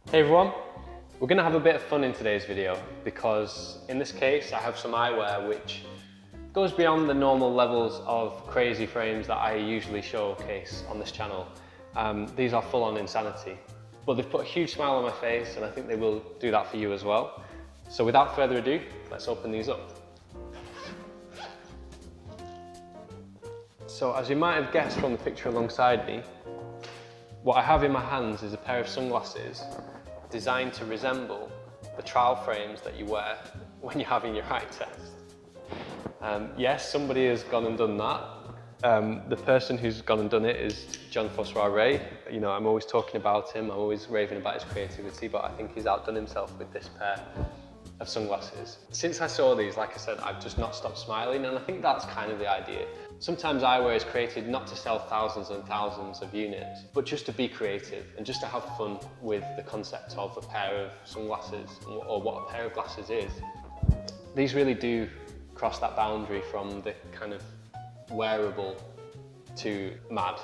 Hey everyone, we're going to have a bit of fun in today's video because in this case I have some eyewear which goes beyond the normal levels of crazy frames that I usually showcase on this channel. These are full-on insanity, but they've put a huge smile on my face and I think they will do that for you as well. So without further ado, let's open these up. So as you might have guessed from the picture alongside me, what I have in my hands is a pair of sunglasses designed to resemble the trial frames that you wear when you're having your eye test. Yes, somebody has gone and done that. The person who's gone and done it is JFREY. You know, I'm always talking about him, I'm always raving about his creativity, but I think he's outdone himself with this pair of sunglasses. Since I saw these, like I said, I've just not stopped smiling, and I think that's kind of the idea. Sometimes eyewear is created not to sell thousands and thousands of units, but just to be creative and just to have fun with the concept of a pair of sunglasses or what a pair of glasses is. These really do cross that boundary from the kind of wearable to mad.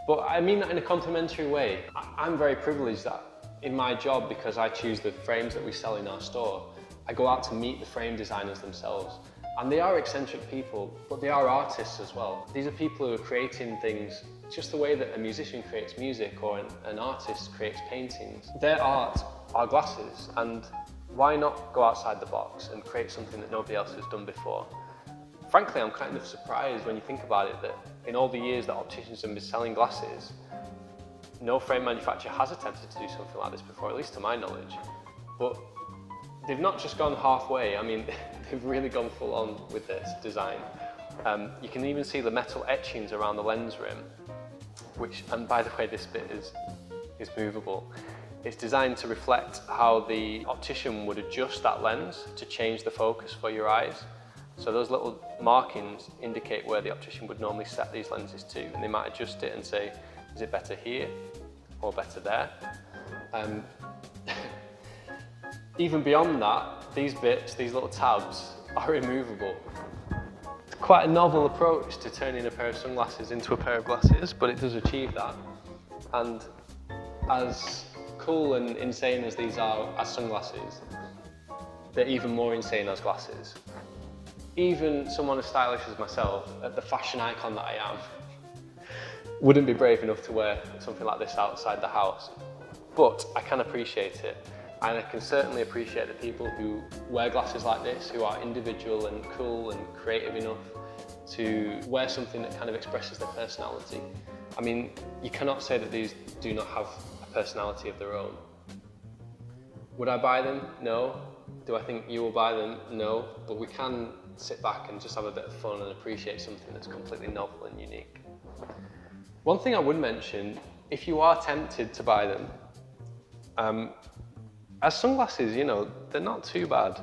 But I mean that in a complimentary way. I'm very privileged that in my job, because I choose the frames that we sell in our store, I go out to meet the frame designers themselves. And they are eccentric people, but they are artists as well. These are people who are creating things just the way that a musician creates music or an artist creates paintings. Their art are glasses, and why not go outside the box and create something that nobody else has done before? Frankly, I'm kind of surprised when you think about it that in all the years that opticians have been selling glasses, no frame manufacturer has attempted to do something like this before, at least to my knowledge. But they've not just gone halfway, I mean, they've really gone full on with this design. You can even see the metal etchings around the lens rim, which, and by the way, this bit is movable. It's designed to reflect how the optician would adjust that lens to change the focus for your eyes. So those little markings indicate where the optician would normally set these lenses to, and they might adjust it and say, is it better here or better there? Even beyond that, these bits, these little tabs, are removable. It's quite a novel approach to turning a pair of sunglasses into a pair of glasses, but it does achieve that. And as cool and insane as these are as sunglasses, they're even more insane as glasses. Even someone as stylish as myself, the fashion icon that I am, wouldn't be brave enough to wear something like this outside the house. But I can appreciate it. And I can certainly appreciate the people who wear glasses like this, who are individual and cool and creative enough to wear something that kind of expresses their personality. I mean, you cannot say that these do not have a personality of their own. Would I buy them? No. Do I think you will buy them? No. But we can sit back and just have a bit of fun and appreciate something that's completely novel and unique. One thing I would mention, if you are tempted to buy them, as sunglasses, you know, they're not too bad.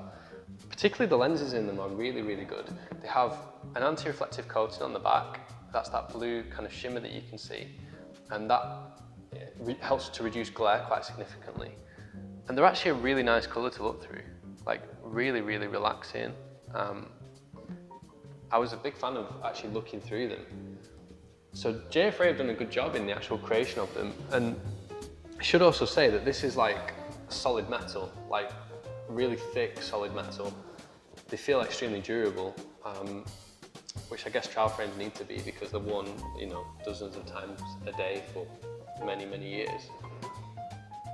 Particularly the lenses in them are really, really good. They have an anti-reflective coating on the back. That's that blue kind of shimmer that you can see. And that helps to reduce glare quite significantly. And they're actually a really nice colour to look through. Like, really, really relaxing. I was a big fan of actually looking through them. So JFREY have done a good job in the actual creation of them. And I should also say that this is like solid metal, like really thick solid metal. They feel extremely durable, which I guess trial frames need to be because they're worn, you know, dozens of times a day for many, many years.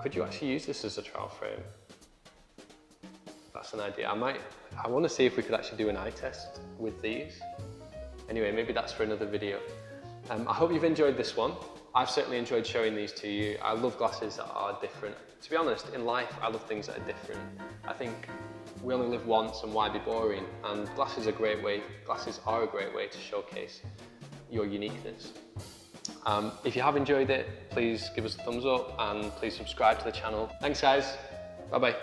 Could you actually use this as a trial frame? That's an idea. I want to see if we could actually do an eye test with these. Anyway, maybe that's for another video. I hope you've enjoyed this one. I've certainly enjoyed showing these to you. I love glasses that are different. To be honest, in life, I love things that are different. I think we only live once, and why be boring? And glasses are a great way to showcase your uniqueness. If you have enjoyed it, please give us a thumbs up and please subscribe to the channel. Thanks guys, bye bye.